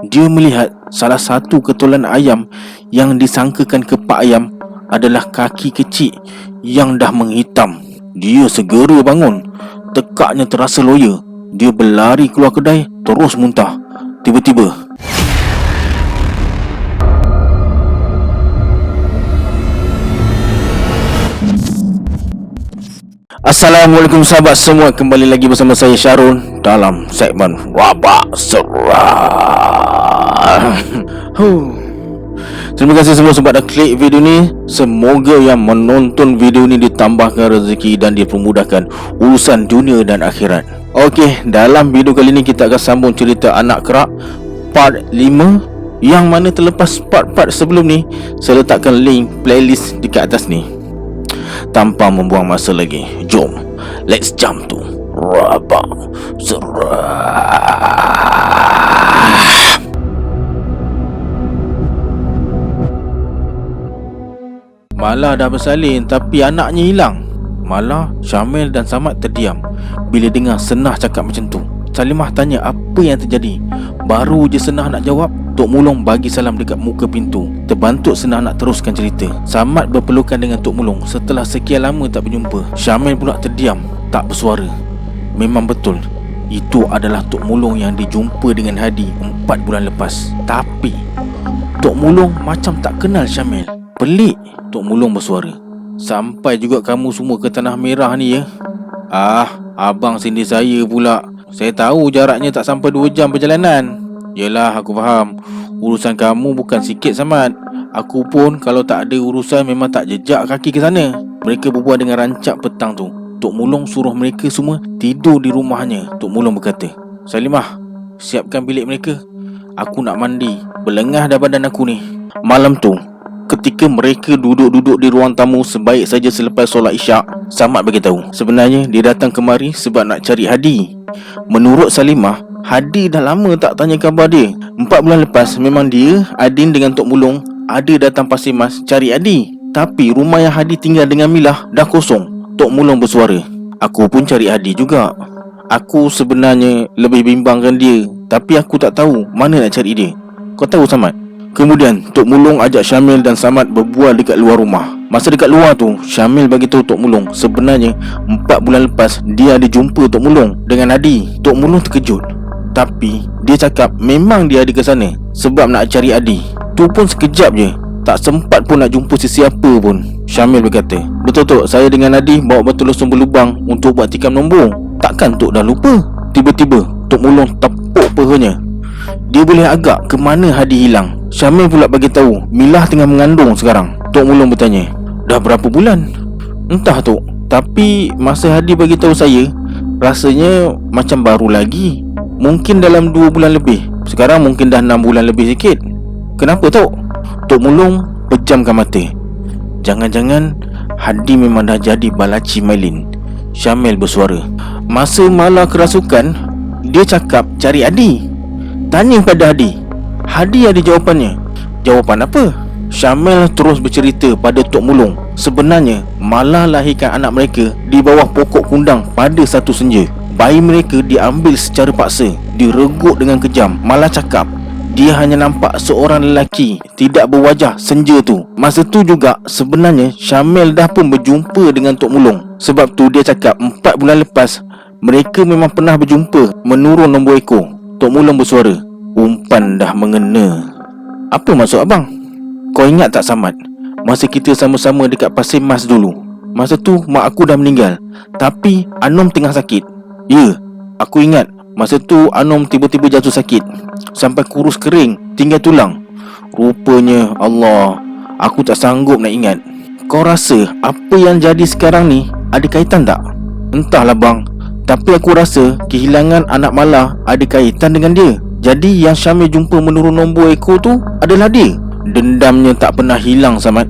Dia melihat salah satu ketulan ayam yang disangkakan kepak ayam adalah kaki kecil yang dah menghitam. Dia segera bangun. Tekaknya terasa loya. Dia berlari keluar kedai, terus muntah. Tiba-tiba, Assalamualaikum sahabat semua, kembali lagi bersama saya Syarul dalam segmen Wabak Seram. Terima kasih semua sebab dah klik video ni. Semoga yang menonton video ni ditambahkan rezeki dan dipermudahkan urusan dunia dan akhirat. Okey, dalam video kali ni kita akan sambung cerita Anak Kerak part 5, yang mana terlepas part-part sebelum ni. Saya letakkan link playlist dekat atas ni. Tanpa membuang masa lagi, jom let's jump to Wabak Seram. Malah dah bersalin tapi anaknya hilang. Malah Syamil dan Samad terdiam bila dengar Senah cakap macam tu. Salimah tanya apa yang terjadi. Baru je Senah nak jawab, Tok Mulong bagi salam dekat muka pintu. Terbantuk Senah nak teruskan cerita. Samad berpelukan dengan Tok Mulong setelah sekian lama tak berjumpa. Syamil pula terdiam, tak bersuara. Memang betul, itu adalah Tok Mulong yang dijumpa dengan Hadi 4 bulan lepas. Tapi Tok Mulong macam tak kenal Syamil. Pelik. Tok Mulong bersuara, sampai juga kamu semua ke Tanah Merah ni ya? Abang sindir saya pula. Saya tahu jaraknya tak sampai 2 jam perjalanan. Yelah, aku faham. Urusan kamu bukan sikit Samad. Aku pun kalau tak ada urusan memang tak jejak kaki ke sana. Mereka berbual dengan rancak petang tu. Tok Mulong suruh mereka semua tidur di rumahnya. Tok Mulong berkata, Salimah, siapkan bilik mereka. Aku nak mandi, berlengah dah badan aku ni. Malam tu, ketika mereka duduk-duduk di ruang tamu sebaik saja selepas solat Isyak, Samad beritahu sebenarnya dia datang kemari sebab nak cari Hadi. Menurut Salimah, Hadi dah lama tak tanya khabar dia. 4 bulan lepas memang dia, Adin dengan Tok Mulong ada datang Pasir Mas cari Hadi. Tapi rumah yang Hadi tinggal dengan Milah dah kosong. Tok Mulong bersuara, aku pun cari Hadi juga. Aku sebenarnya lebih bimbangkan dia, tapi aku tak tahu mana nak cari dia. Kau tahu Samad? Kemudian Tok Mulong ajak Syamil dan Samad berbual dekat luar rumah. Masa dekat luar tu, Syamil bagi tahu Tok Mulong sebenarnya 4 bulan lepas dia ada jumpa Tok Mulong dengan Adi. Tok Mulong terkejut, tapi dia cakap memang dia ada ke sana sebab nak cari Adi. Tu pun sekejap je, tak sempat pun nak jumpa sesiapa pun. Syamil berkata, betul Tok, saya dengan Adi bawa batu losong berlubang untuk buat tikam nombor. Takkan Tok dah lupa? Tiba-tiba Tok Mulong tepuk pahanya. Dia boleh agak ke mana Hadi hilang. Syamil pula bagi tahu Milah tengah mengandung sekarang. Tok Mulong bertanya, dah berapa bulan? Entah Tok, tapi masa Hadi bagi tahu saya, rasanya macam baru lagi. Mungkin dalam 2 bulan lebih. Sekarang mungkin dah 6 bulan lebih sikit. Kenapa Tok? Tok Mulong pejamkan mata. Jangan-jangan Hadi memang dah jadi balaci Mailin. Syamil bersuara, masa Malah kerasukan, dia cakap cari Hadi. Tanya pada Hadi. Hadi ada jawapannya. Jawapan apa? Syamil terus bercerita pada Tok Mulong sebenarnya Malah lahirkan anak mereka di bawah pokok kundang pada satu senja. Bayi mereka diambil secara paksa, diregut dengan kejam. Malah cakap dia hanya nampak seorang lelaki tidak berwajah senja tu. Masa tu juga sebenarnya Syamil dah pun berjumpa dengan Tok Mulong. Sebab tu dia cakap 4 bulan lepas mereka memang pernah berjumpa menurun nombor ekor. Tok Mulong bersuara, umpan dah mengena. Apa maksud abang? Kau ingat tak Samad, masa kita sama-sama dekat Pasir Mas dulu? Masa tu mak aku dah meninggal, tapi Anom tengah sakit. Ya, aku ingat. Masa tu Anom tiba-tiba jatuh sakit sampai kurus kering, tinggal tulang. Rupanya Allah, aku tak sanggup nak ingat. Kau rasa apa yang jadi sekarang ni ada kaitan tak? Entahlah bang, tapi aku rasa kehilangan anak Malah ada kaitan dengan dia. Jadi yang Syamil jumpa menurun nombor ekor tu adalah dia. Dendamnya tak pernah hilang Samad.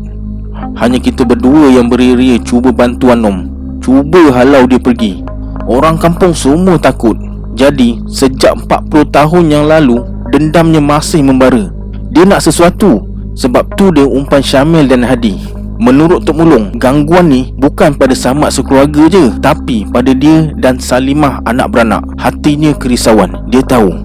Hanya kita berdua yang beria-ria cuba bantu Anom, cuba halau dia pergi. Orang kampung semua takut. Jadi sejak 40 tahun yang lalu, dendamnya masih membara. Dia nak sesuatu. Sebab tu dia umpan Syamil dan Hadi. Menurut Tok Mulong, gangguan ni bukan pada Samad sekeluarga je, tapi pada dia dan Salimah anak beranak. Hatinya kerisauan. Dia tahu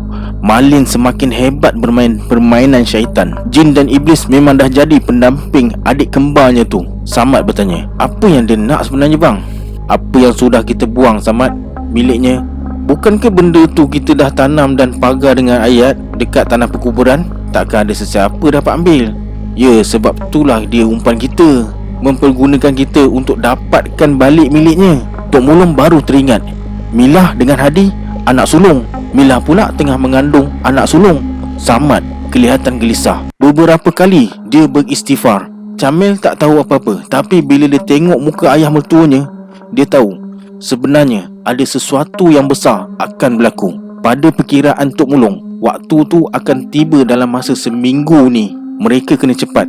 Malin semakin hebat bermain permainan syaitan. Jin dan iblis memang dah jadi pendamping adik kembarnya tu. Samad bertanya, apa yang dia nak sebenarnya bang? Apa yang sudah kita buang Samad? Miliknya. Bukankah benda tu kita dah tanam dan pagar dengan ayat dekat tanah perkuburan? Takkan ada sesiapa dapat ambil? Ya, sebab itulah dia umpan kita, mempergunakan kita untuk dapatkan balik miliknya. Tok Mulung baru teringat, Milah dengan Hadi anak sulung. Milah pula tengah mengandung anak sulung. Samad kelihatan gelisah. Beberapa kali dia beristighfar. Camil tak tahu apa-apa, tapi bila dia tengok muka ayah mertuanya, dia tahu sebenarnya ada sesuatu yang besar akan berlaku. Pada perkiraan Tok Mulung, waktu tu akan tiba dalam masa seminggu ni. Mereka kena cepat,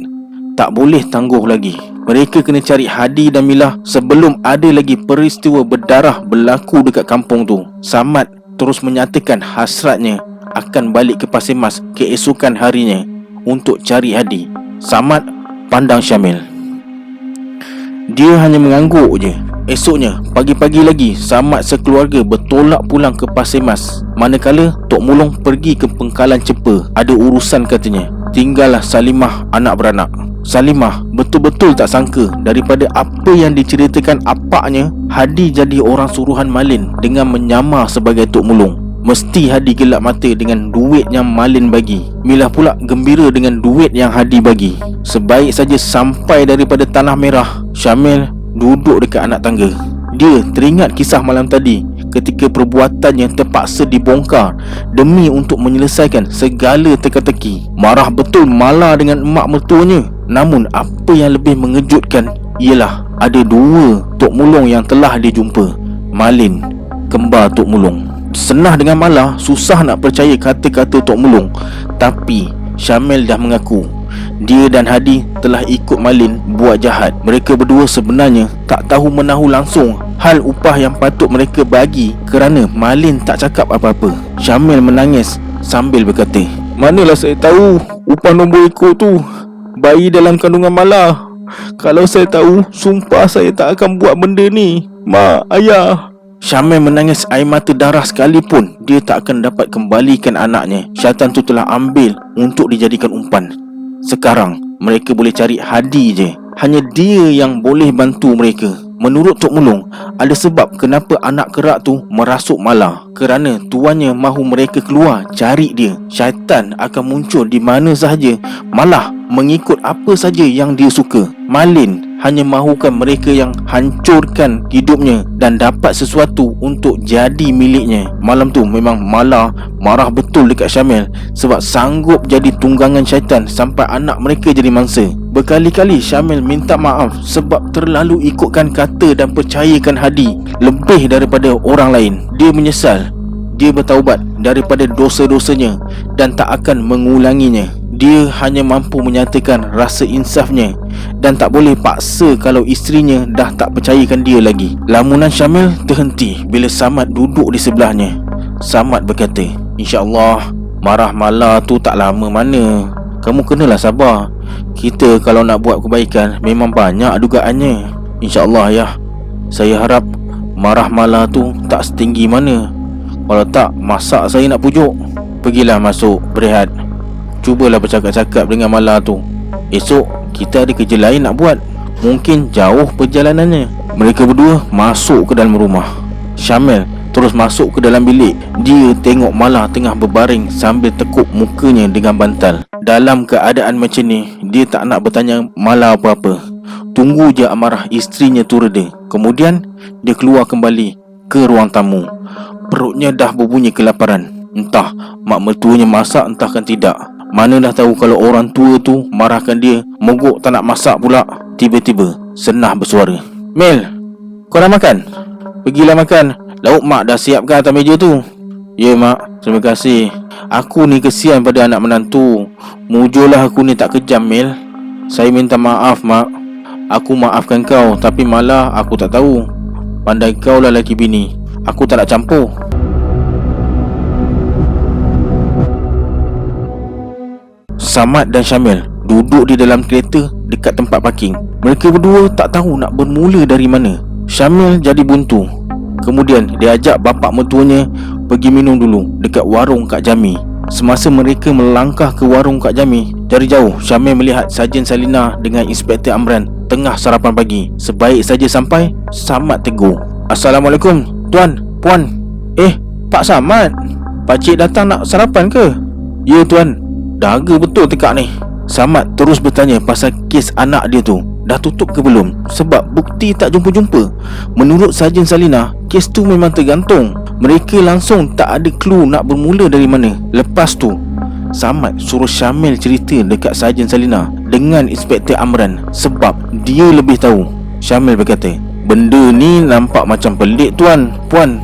tak boleh tangguh lagi. Mereka kena cari Hadi dan Milah sebelum ada lagi peristiwa berdarah berlaku dekat kampung tu. Samad terus menyatakan hasratnya akan balik ke Pasir Mas keesokan harinya untuk cari Hadi. Samad pandang Syamil. Dia hanya mengangguk je. Esoknya, pagi-pagi lagi, Samad sekeluarga bertolak pulang ke Pasir Mas. Manakala Tok Mulung pergi ke Pengkalan Cepa. Ada urusan katanya. Tinggallah Salimah anak beranak. Salimah betul-betul tak sangka daripada apa yang diceritakan apaknya, Hadi jadi orang suruhan Malin dengan menyamar sebagai Tok Mulung. Mesti Hadi gelap mata dengan duit yang Malin bagi. Milah pula gembira dengan duit yang Hadi bagi. Sebaik saja sampai daripada Tanah Merah, Syamil duduk dekat anak tangga. Dia teringat kisah malam tadi ketika perbuatannya terpaksa dibongkar demi untuk menyelesaikan segala teka-teki. Marah betul Mala dengan emak mertuanya. Namun apa yang lebih mengejutkan ialah ada dua Tok Mulung yang telah dia jumpa. Malin, kembar Tok Mulung. Senah dengan Mala, susah nak percaya kata-kata Tok Mulung. Tapi Syamil dah mengaku dia dan Hadi telah ikut Malin buat jahat. Mereka berdua sebenarnya tak tahu menahu langsung hal upah yang patut mereka bagi kerana Malin tak cakap apa-apa. Syamil menangis sambil berkata, manalah saya tahu upah nombor ekor tu bayi dalam kandungan Mala. Kalau saya tahu, sumpah saya tak akan buat benda ni. Mak, ayah. Syamil menangis air mata darah sekalipun dia tak akan dapat kembalikan anaknya. Syaitan tu telah ambil untuk dijadikan umpan. Sekarang mereka boleh cari Hadi je. Hanya dia yang boleh bantu mereka. Menurut Tok Mulung, ada sebab kenapa anak kerak tu merasuk Mala. Kerana tuannya mahu mereka keluar cari dia. Syaitan akan muncul di mana sahaja, malah mengikut apa saja yang dia suka. Malin hanya mahukan mereka yang hancurkan hidupnya dan dapat sesuatu untuk jadi miliknya. Malam tu memang Mala marah betul dekat Syamil sebab sanggup jadi tunggangan syaitan sampai anak mereka jadi mangsa. Berkali-kali Syamil minta maaf sebab terlalu ikutkan kata dan percayakan Hadi lebih daripada orang lain. Dia menyesal. Dia bertaubat daripada dosa-dosanya dan tak akan mengulanginya. Dia hanya mampu menyatakan rasa insafnya dan tak boleh paksa kalau isterinya dah tak percayakan dia lagi. Lamunan Syamil terhenti bila Samad duduk di sebelahnya. Samad berkata, InsyaAllah marah Mala tu tak lama mana. Kamu kenalah sabar. Kita kalau nak buat kebaikan memang banyak dugaannya. InsyaAllah ya. Saya harap marah Mala tu tak setinggi mana. Kalau tak, masak saya nak pujuk. Pergilah masuk berehat. Cubalah bercakap-cakap dengan Mala tu. Esok kita ada kerja lain nak buat. Mungkin jauh perjalanannya. Mereka berdua masuk ke dalam rumah. Syamil terus masuk ke dalam bilik. Dia tengok Mala tengah berbaring sambil tekuk mukanya dengan bantal. Dalam keadaan macam ni, dia tak nak bertanya Mala apa-apa. Tunggu je amarah isterinya tu reda. Kemudian dia keluar kembali ke ruang tamu. Perutnya dah berbunyi kelaparan. Entah mak mertuanya masak, entahkan tidak. Mana dah tahu kalau orang tua tu marahkan dia, mogok tak nak masak pula. Tiba-tiba Senah bersuara, Mel, kau dah makan? Pergilah makan. Lauk mak dah siapkan atas meja tu. Ya mak, terima kasih. Aku ni kesian pada anak menantu. Mujurlah aku ni tak kejam Mel. Saya minta maaf mak. Aku maafkan kau, tapi malah aku tak tahu. Pandai kau lah lelaki bini. Aku tak nak campur. Samad dan Syamil duduk di dalam kereta dekat tempat parking. Mereka berdua tak tahu nak bermula dari mana. Syamil jadi buntu. Kemudian dia ajak bapak mertuanya pergi minum dulu dekat warung Kak Jami. Semasa mereka melangkah ke warung Kak Jami, dari jauh Syamil melihat Sarjan Salina dengan Inspektor Amran tengah sarapan pagi. Sebaik saja sampai, Samad tegur. "Assalamualaikum, Tuan, Puan." Pak Samad, pakcik datang nak sarapan ke?" "Ya Tuan, dahaga betul tekak ni." Samad terus bertanya pasal kes anak dia tu dah tutup ke belum, sebab bukti tak jumpa-jumpa. Menurut Sarjan Salina, kes tu memang tergantung. Mereka langsung tak ada clue nak bermula dari mana. Lepas tu Samad suruh Syamil cerita dekat Sarjan Salina dengan Inspektor Amran sebab dia lebih tahu. Syamil berkata, "Benda ni nampak macam pelik Tuan, Puan,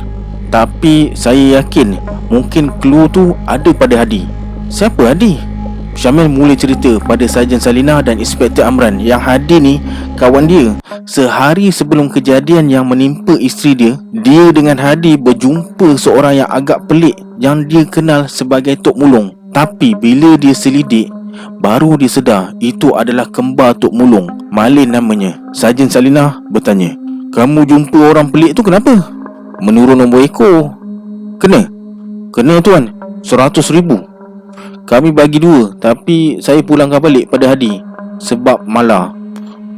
tapi saya yakin mungkin clue tu ada pada Hadi." "Siapa Hadi?" Syamil mula cerita pada Sarjan Salina dan Inspektor Amran yang Hadi ni kawan dia. Sehari sebelum kejadian yang menimpa isteri dia, dia dengan Hadi berjumpa seorang yang agak pelik yang dia kenal sebagai Tok Mulung. Tapi bila dia selidik, baru dia sedar itu adalah kembar Tok Mulung, Malin namanya. Sarjan Salina bertanya, "Kamu jumpa orang pelik tu kenapa?" "Menurun nombor ekor." Kena Tuan, 100,000. Kami bagi 2, tapi saya pulangkan balik pada Hadi sebab malah."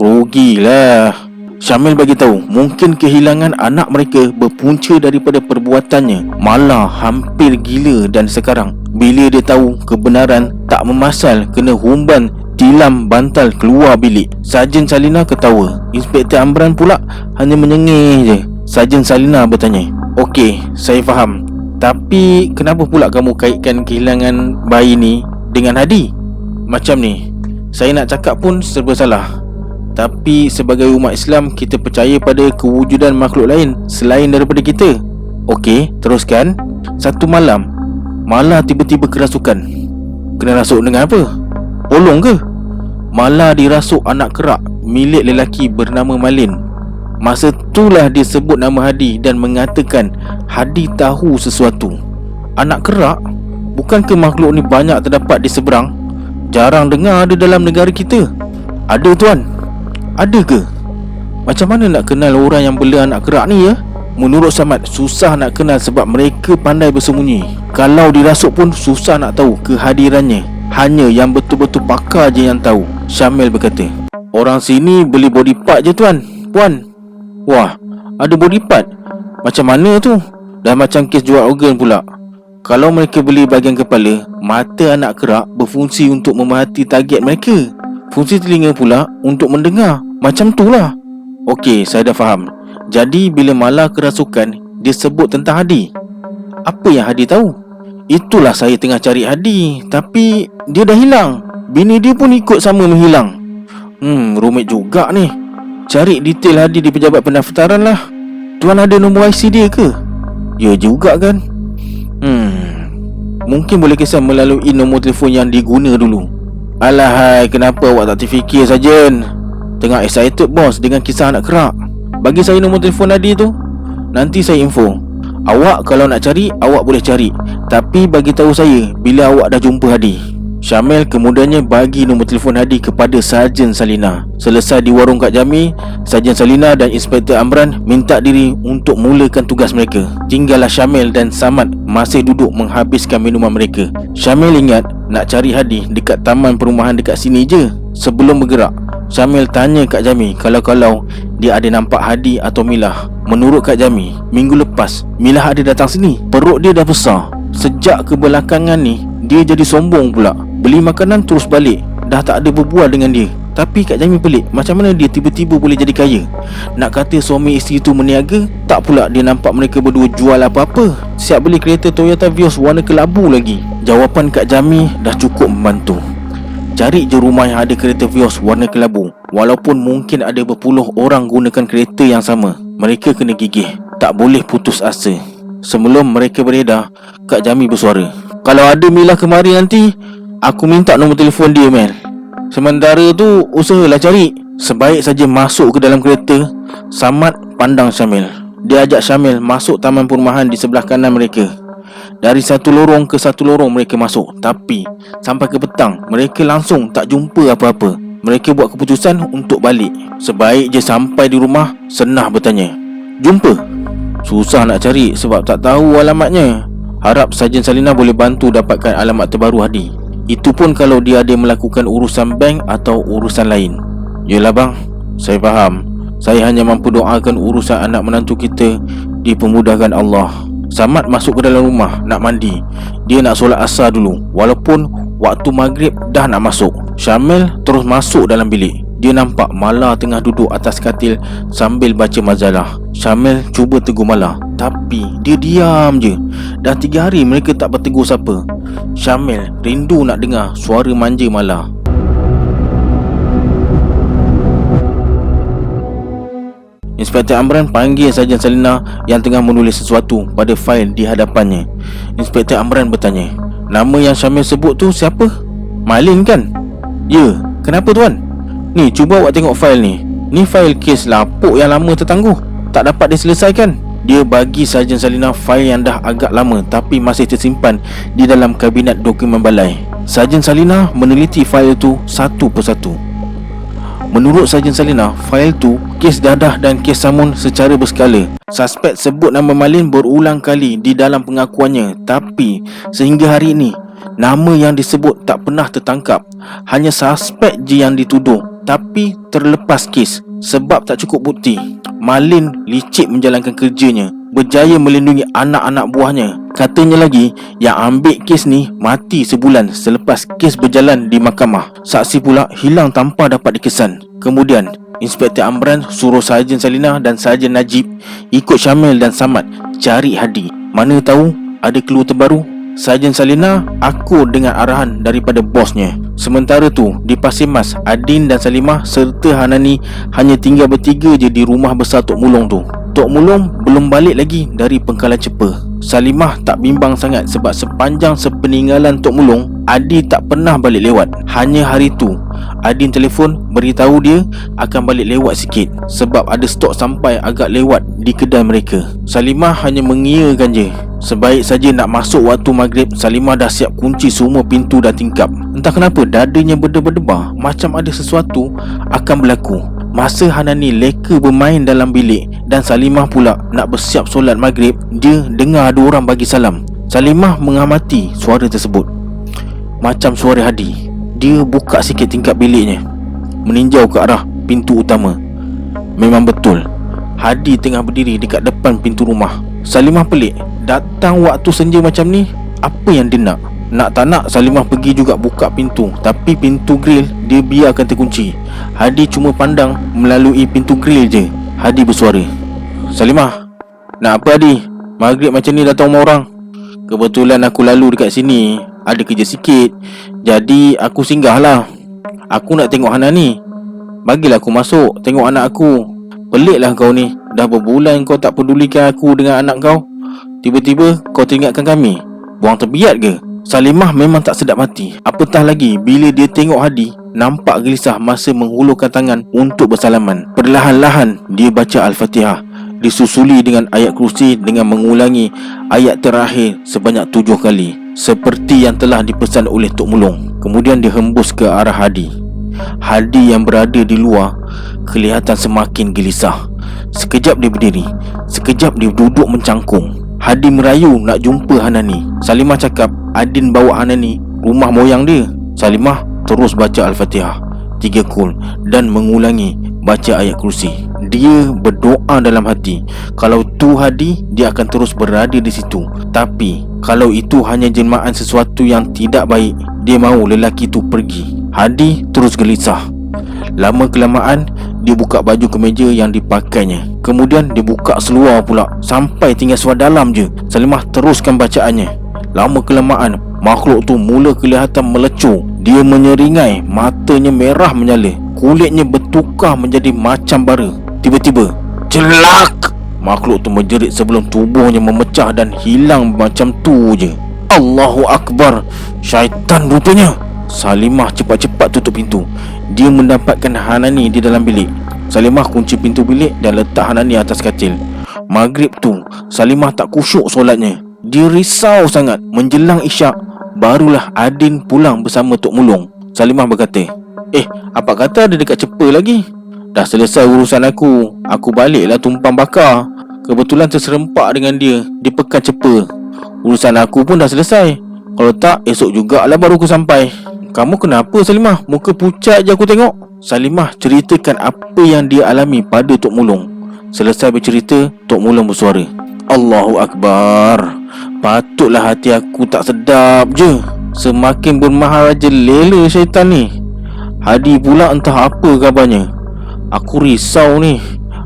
"Rugilah." Syamil bagi tahu mungkin kehilangan anak mereka berpunca daripada perbuatannya. Malah hampir gila, dan sekarang bila dia tahu kebenaran, tak memasal kena humban tilam bantal keluar bilik. Sarjan Salina ketawa. Inspektor Amran pula hanya menyengih je. Sarjan Salina bertanya, "Okey, saya faham. Tapi kenapa pula kamu kaitkan kehilangan bayi ni dengan Hadi?" "Macam ni, saya nak cakap pun serba salah. Tapi sebagai umat Islam, kita percaya pada kewujudan makhluk lain selain daripada kita." "Okey, teruskan." "Satu malam, Mala tiba-tiba kerasukan." "Kena rasuk dengan apa? Olong ke?" "Mala dirasuk anak kerak milik lelaki bernama Malin. Masa itulah dia sebut nama Hadi dan mengatakan Hadi tahu sesuatu." "Anak kerak? Bukankah makhluk ni banyak terdapat di seberang? Jarang dengar ada dalam negara kita." "Ada Tuan." "Ada ke? Macam mana nak kenal orang yang bela anak kerak ni ya?" Menurut Samad, susah nak kenal sebab mereka pandai bersembunyi. Kalau dirasuk pun susah nak tahu kehadirannya. Hanya yang betul-betul pakar je yang tahu. Syamil berkata, "Orang sini beli body part je Tuan, Puan." "Wah, ada body part? Macam mana tu?" "Dah macam kes jual organ pula. Kalau mereka beli bahagian kepala, mata anak kerak berfungsi untuk memerhati target mereka. Fungsi telinga pula untuk mendengar. Macam tu lah." "Okey, saya dah faham. Jadi bila Mala kerasukan, dia sebut tentang Hadi. Apa yang Hadi tahu?" "Itulah saya tengah cari Hadi, tapi dia dah hilang. Bini dia pun ikut sama menghilang." Rumit juga ni. Cari detail Hadi di pejabat pendaftaran lah." "Tuan ada nombor IC dia ke?" "Ya juga kan." Mungkin boleh kisah melalui nombor telefon yang diguna dulu." "Alahai, kenapa awak tak terfikir Sarjan? Tengah excited bos dengan kisah anak kerak. Bagi saya nombor telefon Hadi tu, nanti saya info. Awak kalau nak cari, awak boleh cari, tapi bagi tahu saya bila awak dah jumpa Hadi." Syamil kemudiannya bagi nombor telefon Hadi kepada Sarjan Salina. Selesai di warung Kak Jami, Sarjan Salina dan Inspektor Amran minta diri untuk mulakan tugas mereka. Tinggallah Syamil dan Samad masih duduk menghabiskan minuman mereka. Syamil ingat nak cari Hadi dekat taman perumahan dekat sini je. Sebelum bergerak, Syamil tanya Kak Jami kalau dia ada nampak Hadi atau Milah. Menurut Kak Jami, minggu lepas Milah ada datang sini. Perut dia dah besar. Sejak kebelakangan ni, dia jadi sombong pula. Beli makanan terus balik. Dah tak ada berbual dengan dia. Tapi Kak Jami pelik, macam mana dia tiba-tiba boleh jadi kaya? Nak kata suami isteri tu meniaga, tak pula dia nampak mereka berdua jual apa-apa. Siap beli kereta Toyota Vios warna kelabu lagi. Jawapan Kak Jami dah cukup membantu. Cari je rumah yang ada kereta Vios warna kelabu. Walaupun mungkin ada berpuluh orang gunakan kereta yang sama, mereka kena gigih. Tak boleh putus asa. Sebelum mereka beredar, Kak Jami bersuara, "Kalau ada Milah kemari nanti, aku minta nombor telefon dia, Mel. Sementara tu, usahalah cari." Sebaik saja masuk ke dalam kereta, Samad pandang Syamil. Dia ajak Syamil masuk taman perumahan di sebelah kanan mereka. Dari satu lorong ke satu lorong mereka masuk. Tapi sampai ke petang, mereka langsung tak jumpa apa-apa. Mereka buat keputusan untuk balik. Sebaik je sampai di rumah, Senah bertanya, "Jumpa?" "Susah nak cari sebab tak tahu alamatnya. Harap Sarjan Salina boleh bantu dapatkan alamat terbaru Hadi. Itu pun kalau dia ada melakukan urusan bank atau urusan lain. Yelah bang, saya faham. Saya hanya mampu doakan urusan anak menantu kita dipermudahkan Allah. Samad masuk ke dalam rumah nak mandi. Dia nak solat asar dulu, walaupun waktu maghrib dah nak masuk. Syamil terus masuk dalam bilik. Dia nampak Mala tengah duduk atas katil sambil baca majalah. Syamil cuba tegur Mala, tapi dia diam je. Dah 3 hari mereka tak bertegur siapa. Syamil rindu nak dengar suara manja Mala. Inspektor Amran panggil Sarjan Salina yang tengah menulis sesuatu pada fail di hadapannya. Inspektor Amran bertanya, "Nama yang Syamil sebut tu siapa? Malin kan?" "Ya, kenapa tuan?" "Ni, cuba awak tengok fail ni. Ni fail kes lapuk yang lama tertangguh, tak dapat diselesaikan." Dia bagi Sarjan Salina fail yang dah agak lama tapi masih tersimpan di dalam kabinet dokumen balai. Sarjan Salina meneliti fail tu satu persatu. Menurut Sarjan Salina, fail tu kes dadah dan kes samun secara berskala. Suspek sebut nama Malin berulang kali di dalam pengakuannya, tapi sehingga hari ini nama yang disebut tak pernah tertangkap. Hanya suspek je yang dituduh, tapi terlepas kes sebab tak cukup bukti. Malin licik menjalankan kerjanya, berjaya melindungi anak-anak buahnya. Katanya lagi, yang ambil kes ni mati sebulan selepas kes berjalan di mahkamah. Saksi pula hilang tanpa dapat dikesan. Kemudian Inspektor Amran suruh Sarjan Salina dan Sarjan Najib ikut Syamil dan Samad cari Hadi. Mana tahu ada clue terbaru. Sarjan Salina akur dengan arahan daripada bosnya. Sementara tu di Pasir Mas, Adin dan Salimah serta Hanani hanya tinggal bertiga je di rumah besar Tok Mulung tu. Tok Mulung belum balik lagi dari Pengkalan Cepa. Salimah tak bimbang sangat sebab sepanjang sepeninggalan Tok Mulung, Adi tak pernah balik lewat. Hanya hari tu Adin telefon beritahu dia akan balik lewat sikit sebab ada stok sampai agak lewat di kedai mereka. Salimah hanya mengiyakan je. Sebaik saja nak masuk waktu maghrib, Salimah dah siap kunci semua pintu dan tingkap. Entah kenapa dadanya berdebar-debar, macam ada sesuatu akan berlaku. Masa Hanani leka bermain dalam bilik dan Salimah pula nak bersiap solat maghrib, dia dengar ada orang bagi salam. Salimah mengamati suara tersebut, macam suara Hadi. Dia buka sikit tingkap biliknya, meninjau ke arah pintu utama. Memang betul, Hadi tengah berdiri dekat depan pintu rumah. Salimah pelik, datang waktu senja macam ni, apa yang dia nak? Nak tak nak, Salimah pergi juga buka pintu, tapi pintu grill dia biarkan terkunci. Hadi cuma pandang melalui pintu grill je. Hadi bersuara, "Salimah, nak apa Hadi? Maghrib macam ni datang rumah orang." "Kebetulan aku lalu dekat sini, ada kerja sikit, jadi aku singgah lah. Aku nak tengok Hana ni. Bagilah aku masuk tengok anak aku." "Peliklah kau ni, dah berbulan kau tak pedulikan aku dengan anak kau. Tiba-tiba kau teringatkan kami. Buang terbiat ke?" Salimah memang tak sedap hati, apatah lagi bila dia tengok Hadi nampak gelisah masa menghulurkan tangan untuk bersalaman. Perlahan-lahan dia baca Al-Fatihah, disusuli dengan ayat kursi dengan mengulangi ayat terakhir sebanyak 7 kali, seperti yang telah dipesan oleh Tok Mulung. Kemudian dia hembus ke arah Hadi. Hadi yang berada di luar kelihatan semakin gelisah. Sekejap dia berdiri, sekejap dia duduk mencangkung. Hadi merayu nak jumpa Hanani. Salimah cakap Adin bawa Hanani rumah moyang dia. Salimah terus baca Al-Fatihah 3 kul dan mengulangi baca ayat kursi. Dia berdoa dalam hati, kalau tu Hadi, dia akan terus berada di situ. Tapi kalau itu hanya jelmaan sesuatu yang tidak baik, dia mahu lelaki tu pergi. Hadi terus gelisah. Lama kelamaan dia buka baju kemeja yang dipakainya. Kemudian dia buka seluar pula sampai tinggal seluar dalam je. Salimah teruskan bacaannya. Lama kelamaan makhluk tu mula kelihatan melecur. Dia menyeringai, matanya merah menyala, kulitnya bertukar menjadi macam bara. Tiba-tiba, celak! Makhluk tu menjerit sebelum tubuhnya memecah dan hilang macam tu je. Allahu Akbar, syaitan rupanya. Salimah cepat-cepat tutup pintu. Dia mendapatkan Hanani di dalam bilik. Salimah kunci pintu bilik dan letak Hanani atas katil. Maghrib tu Salimah tak khusyuk solatnya. Dia risau sangat. Menjelang isyak, barulah Adin pulang bersama Tok Mulung. Salimah berkata, apa kata ada dekat Cepa lagi? Dah selesai urusan aku baliklah tumpang bakar. Kebetulan terserempak dengan dia di Pekan Cepa. Urusan aku pun dah selesai. Kalau tak, esok jugalah baru aku sampai. Kamu kenapa Salimah? Muka pucat je aku tengok. Salimah ceritakan apa yang dia alami pada Tok Mulung. Selesai bercerita, Tok Mulung bersuara, Allahu Akbar. Patutlah hati aku tak sedap je. Semakin bermaharaja lela syaitan ni. Hadi pula entah apa kabarnya. Aku risau ni.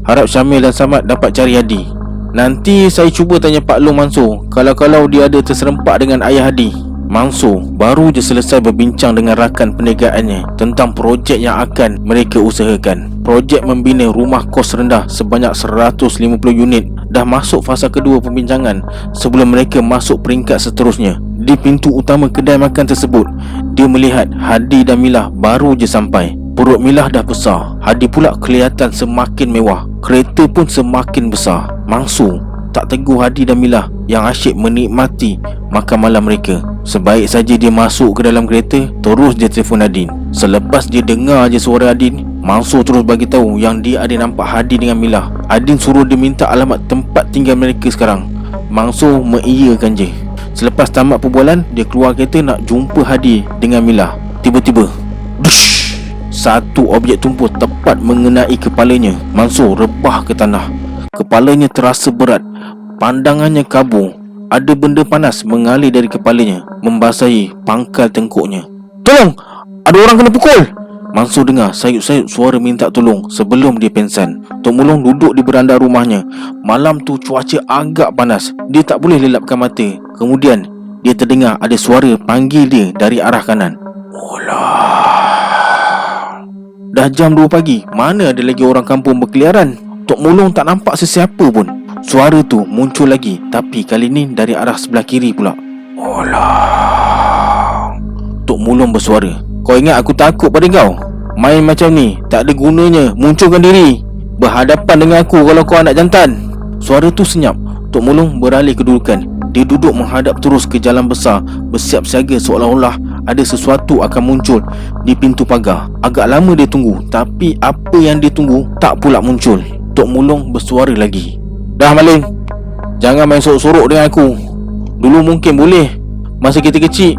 Harap Syamil dan Samad dapat cari Hadi. Nanti saya cuba tanya Pak Long Mansur kalau dia ada terserempak dengan ayah Hadi. Mansur baru je selesai berbincang dengan rakan perniagaannya tentang projek yang akan mereka usahakan. Projek membina rumah kos rendah sebanyak 150 unit dah masuk fasa kedua pembincangan sebelum mereka masuk peringkat seterusnya. Di pintu utama kedai makan tersebut, dia melihat Hadi dan Milah baru je sampai. Perut Milah dah besar, Hadi pula kelihatan semakin mewah. Kereta pun semakin besar. Mansur tak tegur Hadi dan Milah yang asyik menikmati makan malam mereka. Sebaik saja dia masuk ke dalam kereta, terus dia telefon Adin. Selepas dia dengar je suara Adin, Mansur terus bagi tahu yang dia ada nampak Hadi dengan Milah. Adin suruh dia minta alamat tempat tinggal mereka sekarang. Mansur mengiyakan je. Selepas tamat perbualan, dia keluar kereta nak jumpa Hadi dengan Milah. Tiba-tiba, dush, satu objek tumpul tepat mengenai kepalanya. Mansur rebah ke tanah. Kepalanya terasa berat. Pandangannya kabur. Ada benda panas mengalir dari kepalanya, membasahi pangkal tengkuknya. Tolong! Ada orang kena pukul! Mansur dengar sayup-sayup suara minta tolong sebelum dia pingsan. Tok Mulung duduk di beranda rumahnya. Malam tu cuaca agak panas. Dia tak boleh lelapkan mata. Kemudian dia terdengar ada suara panggil dia dari arah kanan. Olah! Dah jam 2 pagi, mana ada lagi orang kampung berkeliaran. Tok Mulung tak nampak sesiapa pun. Suara tu muncul lagi, tapi kali ni dari arah sebelah kiri pula. Olah! Tok Mulung bersuara, kau ingat aku takut pada kau? Main macam ni tak ada gunanya. Munculkan diri, berhadapan dengan aku kalau kau anak jantan. Suara tu senyap. Tok Mulung beralih kedudukan. Dia duduk menghadap terus ke jalan besar, bersiap siaga seolah-olah ada sesuatu akan muncul di pintu pagar. Agak lama dia tunggu, tapi apa yang dia tunggu tak pula muncul. Tok Mulung bersuara lagi, dah Malin, jangan main sorok-sorok dengan aku. Dulu mungkin boleh masa kita kecil,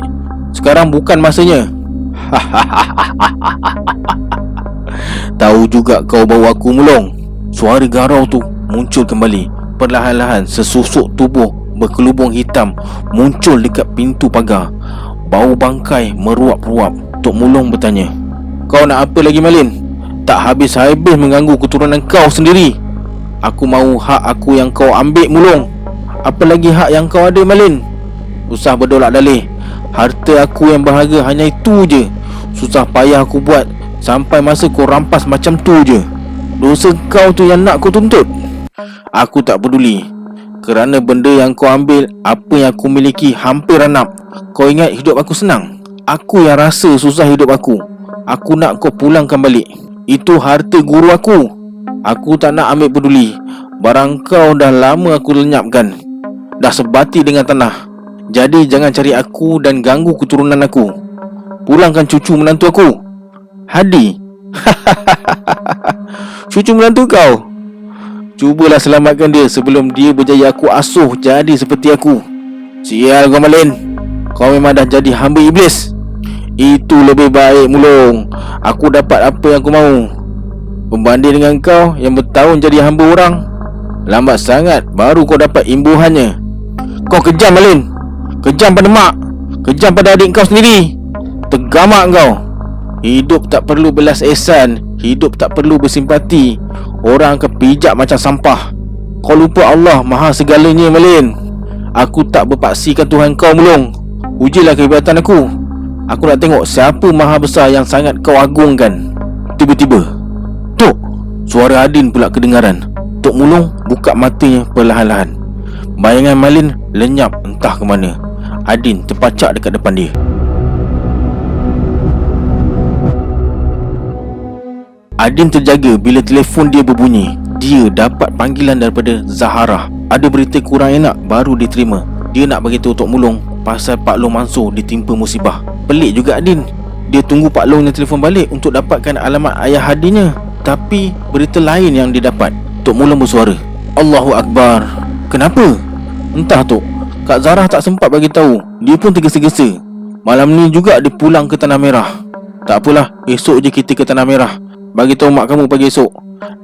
sekarang bukan masanya. Tahu juga kau bawa aku Mulung. Suara garau tu muncul kembali. Perlahan-lahan sesusuk tubuh berkelubung hitam muncul dekat pintu pagar. Bau bangkai meruap-ruap. Tok Mulung bertanya, kau nak apa lagi Malin? Tak habis-habis mengganggu keturunan kau sendiri. Aku mahu hak aku yang kau ambil Mulung. Apa lagi hak yang kau ada Malin? Usah berdolak dalih. Harta aku yang berharga hanya itu je. Susah payah aku buat sampai masa kau rampas macam tu je. Dosa kau tu yang nak kau tuntut. Aku tak peduli. Kerana benda yang kau ambil, apa yang aku miliki hampir ranap. Kau ingat hidup aku senang? Aku yang rasa susah hidup aku. Aku nak kau pulangkan balik. Itu harta guru aku. Aku tak nak ambil peduli. Barang kau dah lama aku lenyapkan, dah sebati dengan tanah. Jadi jangan cari aku dan ganggu keturunan aku. Pulangkan cucu menantu aku, Hadi. Cucu menantu kau? Cubalah selamatkan dia sebelum dia berjaya aku asuh jadi seperti aku. Sial kau Malin, kau memang dah jadi hamba iblis. Itu lebih baik Mulung. Aku dapat apa yang aku mahu, berbanding dengan kau yang bertahun jadi hamba orang. Lambat sangat baru kau dapat imbuhannya. Kau kejam Malin. Kejam pada mak, kejam pada adik kau sendiri. Tergamak kau. Hidup tak perlu belas ihsan, hidup tak perlu bersimpati. Orang akan pijak macam sampah. Kau lupa Allah maha segalanya Malin. Aku tak berpaksikan Tuhan kau Mulung. Ujilah kehebatan aku. Aku nak tengok siapa maha besar yang sangat kau agungkan. Tiba-tiba, tok, suara Adin pula kedengaran. Tok Mulung buka matanya perlahan-lahan. Bayangan Malin lenyap entah ke mana. Adin terpacak dekat depan dia. Adin terjaga bila telefon dia berbunyi. Dia dapat panggilan daripada Zahara. Ada berita kurang enak baru diterima. Dia nak beritahu Tok Mulung pasal Pak Long Mansur ditimpa musibah. Pelik juga Adin. Dia tunggu Pak Long yang telefon balik untuk dapatkan alamat ayah Hadinya. Tapi berita lain yang dia dapat. Tok Mulung bersuara, Allahu Akbar. Kenapa? Entah Tok, Kak Zarah tak sempat bagi tahu. Dia pun tergesa-gesa. Malam ni juga dia pulang ke Tanah Merah. Tak apalah, esok je kita ke Tanah Merah. Bagi tahu mak kamu pagi esok.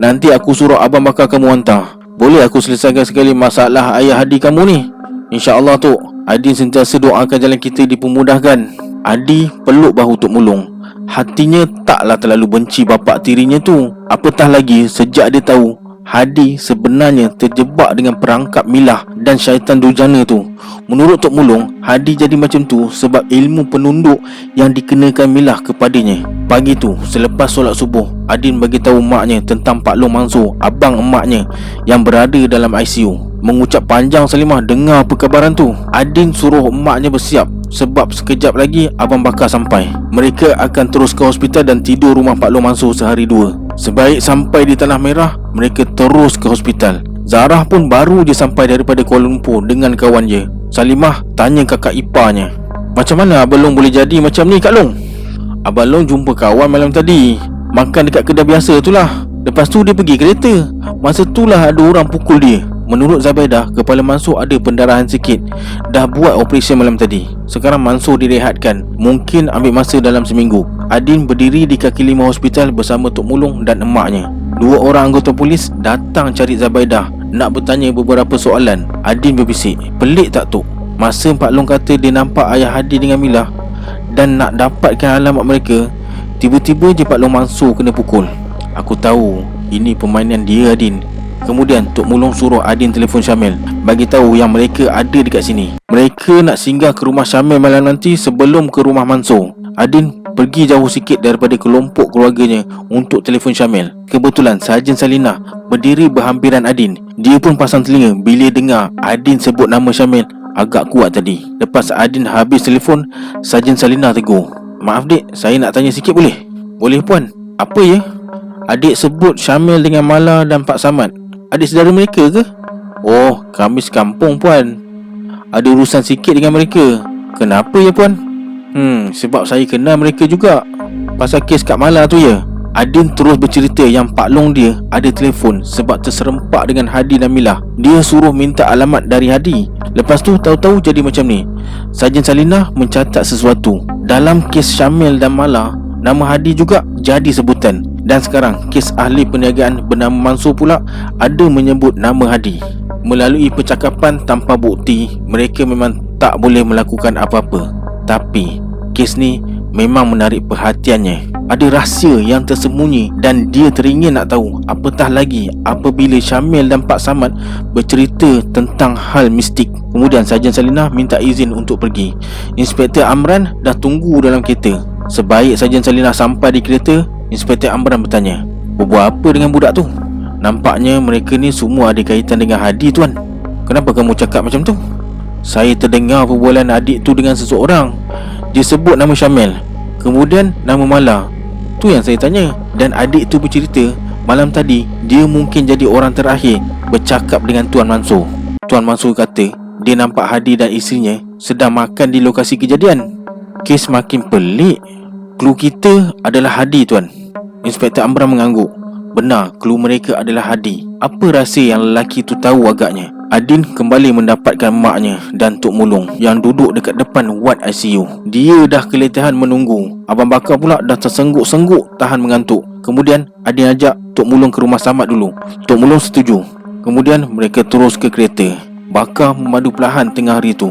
Nanti aku suruh abang bakal kamu hantar. Boleh aku selesaikan sekali masalah ayah Hadi kamu ni? InsyaAllah Tok. Adin sentiasa doakan jalan kita dipermudahkan. Adi peluk bahu Tok Mulung. Hatinya taklah terlalu benci bapa tirinya tu. Apatah lagi sejak dia tahu Hadi sebenarnya terjebak dengan perangkap Milah dan syaitan durjana tu. Menurut Tok Mulung, Hadi jadi macam tu sebab ilmu penunduk yang dikenakan Milah kepadanya. Pagi tu, selepas solat subuh, Adin bagi tahu maknya tentang Pak Long Mansur, abang emaknya yang berada dalam ICU. Mengucap panjang Salimah dengar perkabaran tu. Adin suruh emaknya bersiap sebab sekejap lagi abang bakal sampai. Mereka akan terus ke hospital dan tidur rumah Pak Long Mansur sehari dua. Sebaik sampai di Tanah Merah, mereka terus ke hospital. Zarah pun baru je sampai daripada Kuala Lumpur dengan kawan je. Salimah tanya kakak iparnya, macam mana Abang Long boleh jadi macam ni Kak Long? Abang Long jumpa kawan malam tadi, makan dekat kedai biasa tu lah. Lepas tu dia pergi kereta. Masa tu lah ada orang pukul dia. Menurut Zabaidah, kepala Mansur ada pendarahan sikit. Dah buat operasi malam tadi. Sekarang Mansur direhatkan. Mungkin ambil masa dalam seminggu. Adin berdiri di kaki lima hospital bersama Tok Mulung dan emaknya. Dua orang anggota polis datang cari Zabaidah, nak bertanya beberapa soalan. Adin berbisik, pelik tak Tok? Masa Pak Long kata dia nampak ayah Hadi dengan Milah dan nak dapatkan alamat mereka, tiba-tiba je Pak Long Mansur kena pukul. Aku tahu ini permainan dia Adin. Kemudian Tok Mulung suruh Adin telefon Syamil, bagi tahu yang mereka ada dekat sini. Mereka nak singgah ke rumah Syamil malam nanti sebelum ke rumah Mansur. Adin pergi jauh sikit daripada kelompok keluarganya untuk telefon Syamil. Kebetulan Sarjan Salinah berdiri berhampiran Adin. Dia pun pasang telinga bila dengar Adin sebut nama Syamil agak kuat tadi. Lepas Adin habis telefon, Sarjan Salinah tegur, "Maaf dek, saya nak tanya sikit boleh?" "Boleh puan." "Apa ya?" "Adik sebut Syamil dengan Mala dan Pak Samad. Adik saudara mereka ke?" "Oh, kami sekampung puan. Ada urusan sikit dengan mereka." "Kenapa ya puan?" Sebab saya kenal mereka juga. Pasal kes kat Mala tu ya." Adin terus bercerita yang Pak Long dia ada telefon sebab terserempak dengan Hadi dan Milah. Dia suruh minta alamat dari Hadi. Lepas tu tahu-tahu jadi macam ni. Sarjan Salinah mencatat sesuatu. Dalam kes Syamil dan Mala, nama Hadi juga jadi sebutan. Dan sekarang kes ahli perniagaan bernama Mansur pula ada menyebut nama Hadi. Melalui percakapan tanpa bukti, mereka memang tak boleh melakukan apa-apa. Tapi kes ni memang menarik perhatiannya. Ada rahsia yang tersembunyi dan dia teringin nak tahu. Apatah lagi apabila Syamil dan Pak Samad bercerita tentang hal mistik. Kemudian Sarjan Salinah minta izin untuk pergi. Inspektor Amran dah tunggu dalam kereta. Sebaik Sarjan Salinah sampai di kereta, Inspektor Amran bertanya, "Berbuat apa dengan budak tu? Nampaknya mereka ni semua ada kaitan dengan Hadi tuan. Kenapa kamu cakap macam tu?" "Saya terdengar perbualan adik tu dengan seseorang. Dia sebut nama Syamil, kemudian nama Mala. Tu yang saya tanya. Dan adik tu bercerita malam tadi dia mungkin jadi orang terakhir bercakap dengan Tuan Mansur. Tuan Mansur kata dia nampak Hadi dan isterinya sedang makan di lokasi kejadian." Kes makin pelik. Clue kita adalah Hadi tuan. Inspektor Amran mengangguk. Benar, clue mereka adalah Hadi. Apa rahsia yang lelaki tu tahu agaknya? Adin kembali mendapatkan maknya dan Tok Mulung yang duduk dekat depan ward ICU. Dia dah keletihan menunggu. Abang Bakar pula dah tersengguk-sengguk tahan mengantuk. Kemudian Adin ajak Tok Mulung ke rumah Samad dulu. Tok Mulung setuju. Kemudian mereka terus ke kereta. Bakar memadu perlahan tengah hari tu.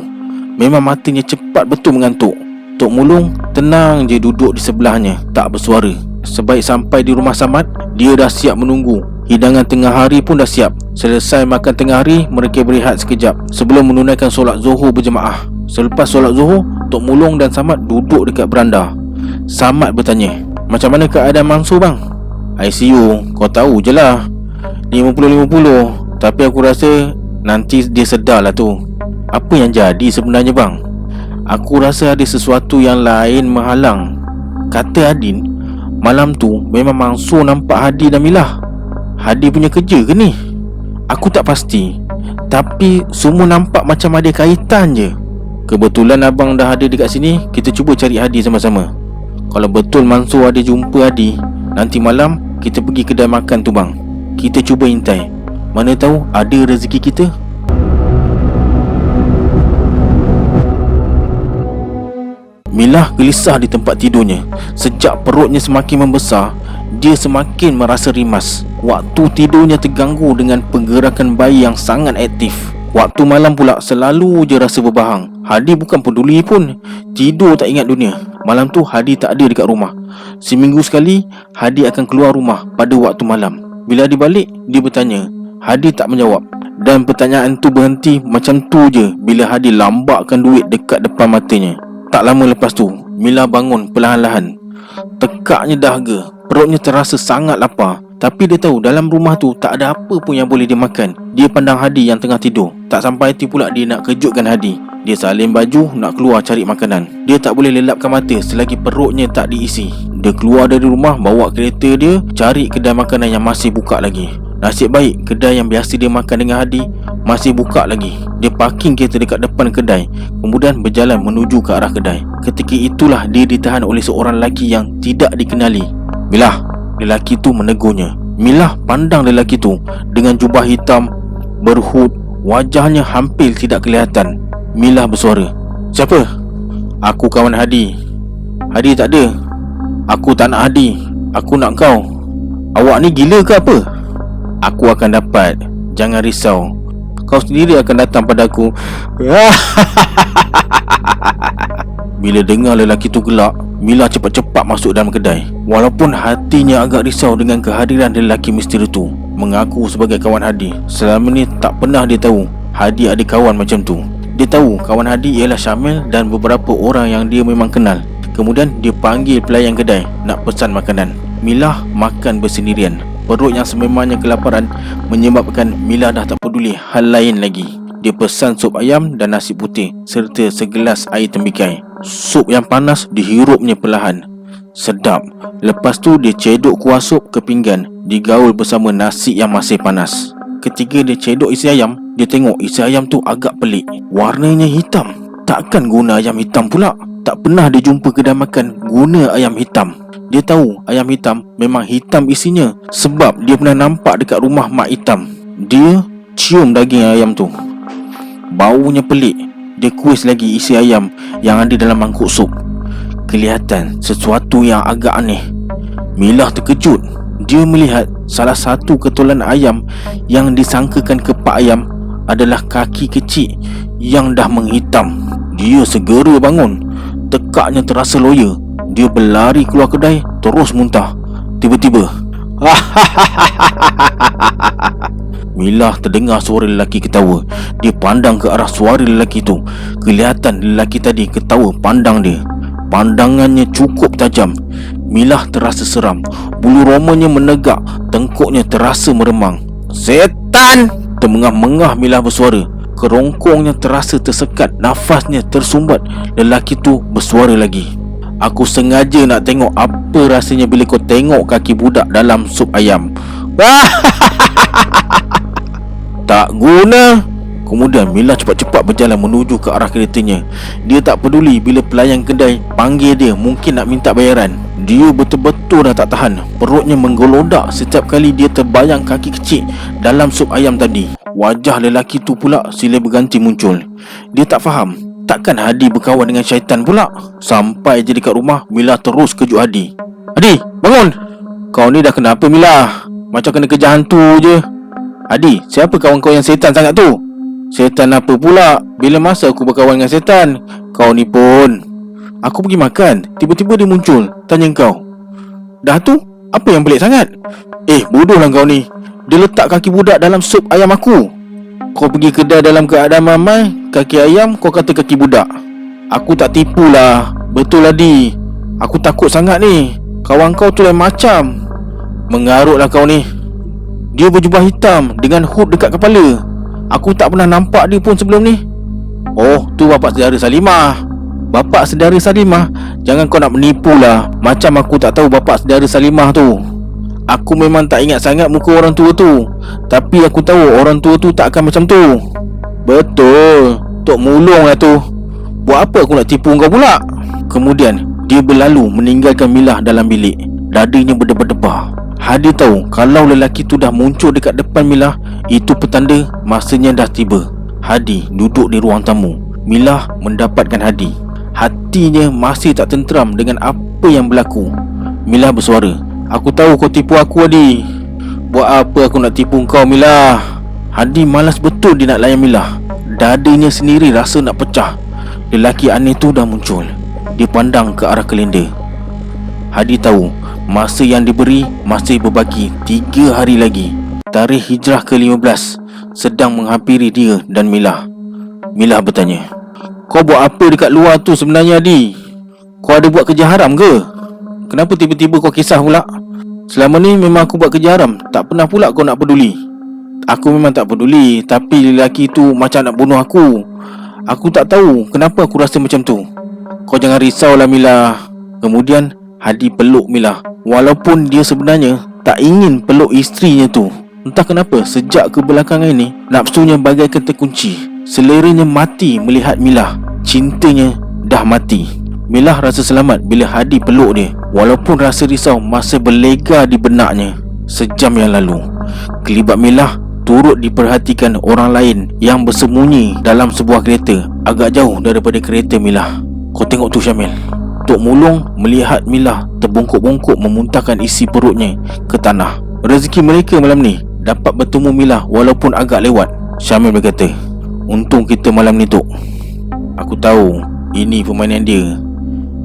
Memang matanya cepat betul mengantuk. Tok Mulung tenang je duduk di sebelahnya, tak bersuara. Sebaik sampai di rumah Samad, dia dah siap menunggu. Hidangan tengah hari pun dah siap. Selesai makan tengah hari, mereka berehat sekejap sebelum menunaikan solat Zuhur berjemaah. Selepas solat Zuhur, Tok Mulung dan Samad duduk dekat beranda. Samad bertanya, "Macam mana keadaan Mansur bang?" "ICU, kau tahu je lah, 50-50. Tapi aku rasa nanti dia sedar lah tu." "Apa yang jadi sebenarnya bang?" "Aku rasa ada sesuatu yang lain menghalang." Kata Adin, malam tu memang Mansur nampak Hadi dan Milah. Hadi punya kerja ke ni? Aku tak pasti, tapi semua nampak macam ada kaitan je. Kebetulan abang dah ada dekat sini, kita cuba cari Hadi sama-sama. Kalau betul Mansur ada jumpa Hadi, nanti malam kita pergi kedai makan tu bang. Kita cuba intai. Mana tahu ada rezeki kita. Milah gelisah di tempat tidurnya. Sejak perutnya semakin membesar, dia semakin merasa rimas. Waktu tidurnya terganggu dengan pergerakan bayi yang sangat aktif. Waktu malam pula selalu je rasa berbahang. Hadi bukan peduli pun, tidur tak ingat dunia. Malam tu Hadi tak ada dekat rumah. Seminggu sekali Hadi akan keluar rumah pada waktu malam. Bila dia balik, dia bertanya. Hadi tak menjawab. Dan pertanyaan tu berhenti macam tu je bila Hadi lambakkan duit dekat depan matanya. Tak lama lepas tu, Mila bangun perlahan-lahan. Tekaknya dahaga, perutnya terasa sangat lapar. Tapi dia tahu dalam rumah tu tak ada apa pun yang boleh dia makan. Dia pandang Hadi yang tengah tidur. Tak sampai hati pula dia nak kejutkan Hadi. Dia salin baju nak keluar cari makanan. Dia tak boleh lelapkan mata selagi perutnya tak diisi. Dia keluar dari rumah, bawa kereta dia, cari kedai makanan yang masih buka lagi. Nasib baik, kedai yang biasa dia makan dengan Hadi masih buka lagi. Dia parking kereta dekat depan kedai, kemudian berjalan menuju ke arah kedai. Ketika itulah dia ditahan oleh seorang lelaki yang tidak dikenali. Milah, lelaki tu menegurnya. Milah pandang lelaki tu dengan jubah hitam berhud, wajahnya hampir tidak kelihatan. Milah bersuara, "Siapa?" "Aku kawan Hadi." "Hadi tak ada." "Aku tak nak Hadi, aku nak kau." "Awak ni gila ke apa?" "Aku akan dapat, jangan risau. Kau sendiri akan datang pada aku." Bila dengar lelaki tu gelak, Mila cepat-cepat masuk dalam kedai. Walaupun hatinya agak risau dengan kehadiran lelaki misteri tu, mengaku sebagai kawan Hadi. Selama ni tak pernah dia tahu Hadi ada kawan macam tu. Dia tahu kawan Hadi ialah Syamil dan beberapa orang yang dia memang kenal. Kemudian dia panggil pelayan kedai nak pesan makanan. Mila makan bersendirian. Perut yang sememangnya kelaparan menyebabkan Mila dah tak peduli hal lain lagi. Dia pesan sup ayam dan nasi putih serta segelas air tembikai. Sup yang panas dihirupnya perlahan. Sedap. Lepas tu dia cedok kuah sup ke pinggan, digaul bersama nasi yang masih panas. Ketika dia cedok isi ayam, dia tengok isi ayam tu agak pelik. Warnanya hitam. Takkan guna ayam hitam pula? Tak pernah dia jumpa kedai makan guna ayam hitam. Dia tahu ayam hitam memang hitam isinya sebab dia pernah nampak dekat rumah mak hitam. Dia cium daging ayam tu. Baunya pelik. Dia kuis lagi isi ayam yang ada dalam mangkuk sup. Kelihatan sesuatu yang agak aneh. Milah terkejut. Dia melihat salah satu ketulan ayam yang disangkakan kepak ayam adalah kaki kecil yang dah menghitam. Dia segera bangun. Tekaknya terasa loya. Dia berlari keluar kedai, terus muntah. Tiba-tiba Milah terdengar suara lelaki ketawa. Dia pandang ke arah suara lelaki tu. Kelihatan lelaki tadi ketawa pandang dia. Pandangannya cukup tajam. Milah terasa seram. Bulu romanya menegak, tengkuknya terasa meremang. "Setan!" Termengah-mengah Milah bersuara. Kerongkongnya terasa tersekat, nafasnya tersumbat. Lelaki tu bersuara lagi. "Aku sengaja nak tengok apa rasanya bila kau tengok kaki budak dalam sup ayam." Tak guna. Kemudian Mila cepat-cepat berjalan menuju ke arah keretanya. Dia tak peduli bila pelayan kedai panggil dia mungkin nak minta bayaran. Dia betul-betul dah tak tahan. Perutnya menggelodak setiap kali dia terbayang kaki kecil dalam sup ayam tadi. Wajah lelaki tu pula silih berganti muncul. Dia tak faham, takkan Hadi berkawan dengan syaitan pula? Sampai je dekat rumah, Mila terus kejut Hadi. "Hadi, bangun! Kau ni dah kenapa Mila? Macam kena kejar hantu je." "Hadi, siapa kawan kau yang setan sangat tu?" "Setan apa pula? Bila masa aku berkawan dengan setan? Kau ni pun." "Aku pergi makan, tiba-tiba dia muncul, tanya kau." "Dah tu, apa yang pelik sangat?" Bodoh lah kau ni. Dia letak kaki budak dalam sup ayam aku. Kau pergi kedai dalam keadaan ramai, kaki ayam kau kata kaki budak. Aku tak tipu lah. Betul Hadi. Aku takut sangat ni. Kawan kau tu lain macam. Mengarutlah kau ni. Dia berjubah hitam dengan hood dekat kepala. Aku tak pernah nampak dia pun sebelum ni." "Oh, tu bapak saudara Salimah." "Bapak saudara Salimah? Jangan kau nak menipu lah. Macam aku tak tahu bapak saudara Salimah tu. Aku memang tak ingat sangat muka orang tua tu. Tapi aku tahu orang tua tu tak akan macam tu." "Betul. Tok mulung lah tu. Buat apa aku nak tipu kau pula?" Kemudian dia berlalu meninggalkan Milah dalam bilik. Dadanya berdebar-debar. Hadi tahu kalau lelaki tu dah muncul dekat depan Milah, itu petanda masanya dah tiba. Hadi duduk di ruang tamu. Milah mendapatkan Hadi. hatinya masih tak tenteram dengan apa yang berlaku. Mila bersuara, "Aku tahu kau tipu aku, Hadi. Buat apa aku nak tipu kau, Mila?" Hadi malas betul dia nak layan Mila. Dadanya sendiri rasa nak pecah. Lelaki aneh tu dah muncul. Dia pandang ke arah kalender. Hadi tahu masa yang diberi masih berbaki 3 hari lagi. Tarikh hijrah ke-15 sedang menghampiri dia dan Mila. Mila bertanya, "Kau buat apa dekat luar tu sebenarnya, Hadi? Kau ada buat kerja haram ke? Kenapa tiba-tiba kau kisah pula? Selama ni memang aku buat kerja haram, tak pernah pula kau nak peduli." "Aku memang tak peduli, tapi lelaki tu macam nak bunuh aku. Aku tak tahu kenapa aku rasa macam tu." "Kau jangan risaulah, Mila." Kemudian Hadi peluk Mila, walaupun dia sebenarnya tak ingin peluk isterinya tu. Entah kenapa sejak kebelakangan ini nafsunya bagaikan terkunci. Seleranya mati melihat Mila. Cintanya dah mati. Mila rasa selamat bila Hadi peluk dia, walaupun rasa risau masih berlega di benaknya. Sejam yang lalu, kelibat Mila turut diperhatikan orang lain yang bersembunyi dalam sebuah kereta agak jauh daripada kereta Mila. "Kau tengok tu, Syamil." Tok Mulung melihat Mila terbungkuk-bungkuk memuntahkan isi perutnya ke tanah. Rezeki mereka malam ni dapat bertemu Mila walaupun agak lewat. Syamil berkata, "Untung kita malam ni, Tok. Aku tahu ini permainan dia.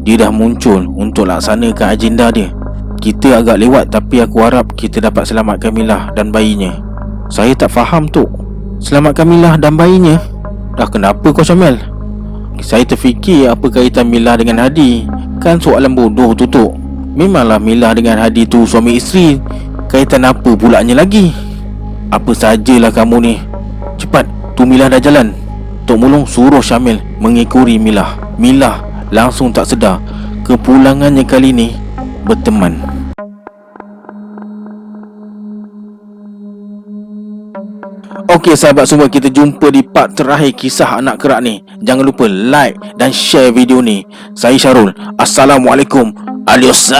Dia dah muncul untuk laksanakan agenda dia. Kita agak lewat, tapi aku harap kita dapat selamatkan Mila dan bayinya." "Saya tak faham, Tok. Selamatkan Mila dan bayinya? Dah kenapa kau, Syamil?" "Saya terfikir apa kaitan Mila dengan Hadi. Kan soalan bodoh tu, Tok. Memanglah Mila dengan Hadi tu suami isteri. Kaitan apa pulaknya lagi?" "Apa sajalah kamu ni. Cepat, tu Mila dah jalan." Tok Mulung suruh Syamil mengikuri Mila. Mila langsung tak sedar kepulangannya kali ni berteman. Okey sahabat semua, kita jumpa di part terakhir kisah anak kerak ni. Jangan lupa like dan share video ni. Saya Syarul. Assalamualaikum. Adios.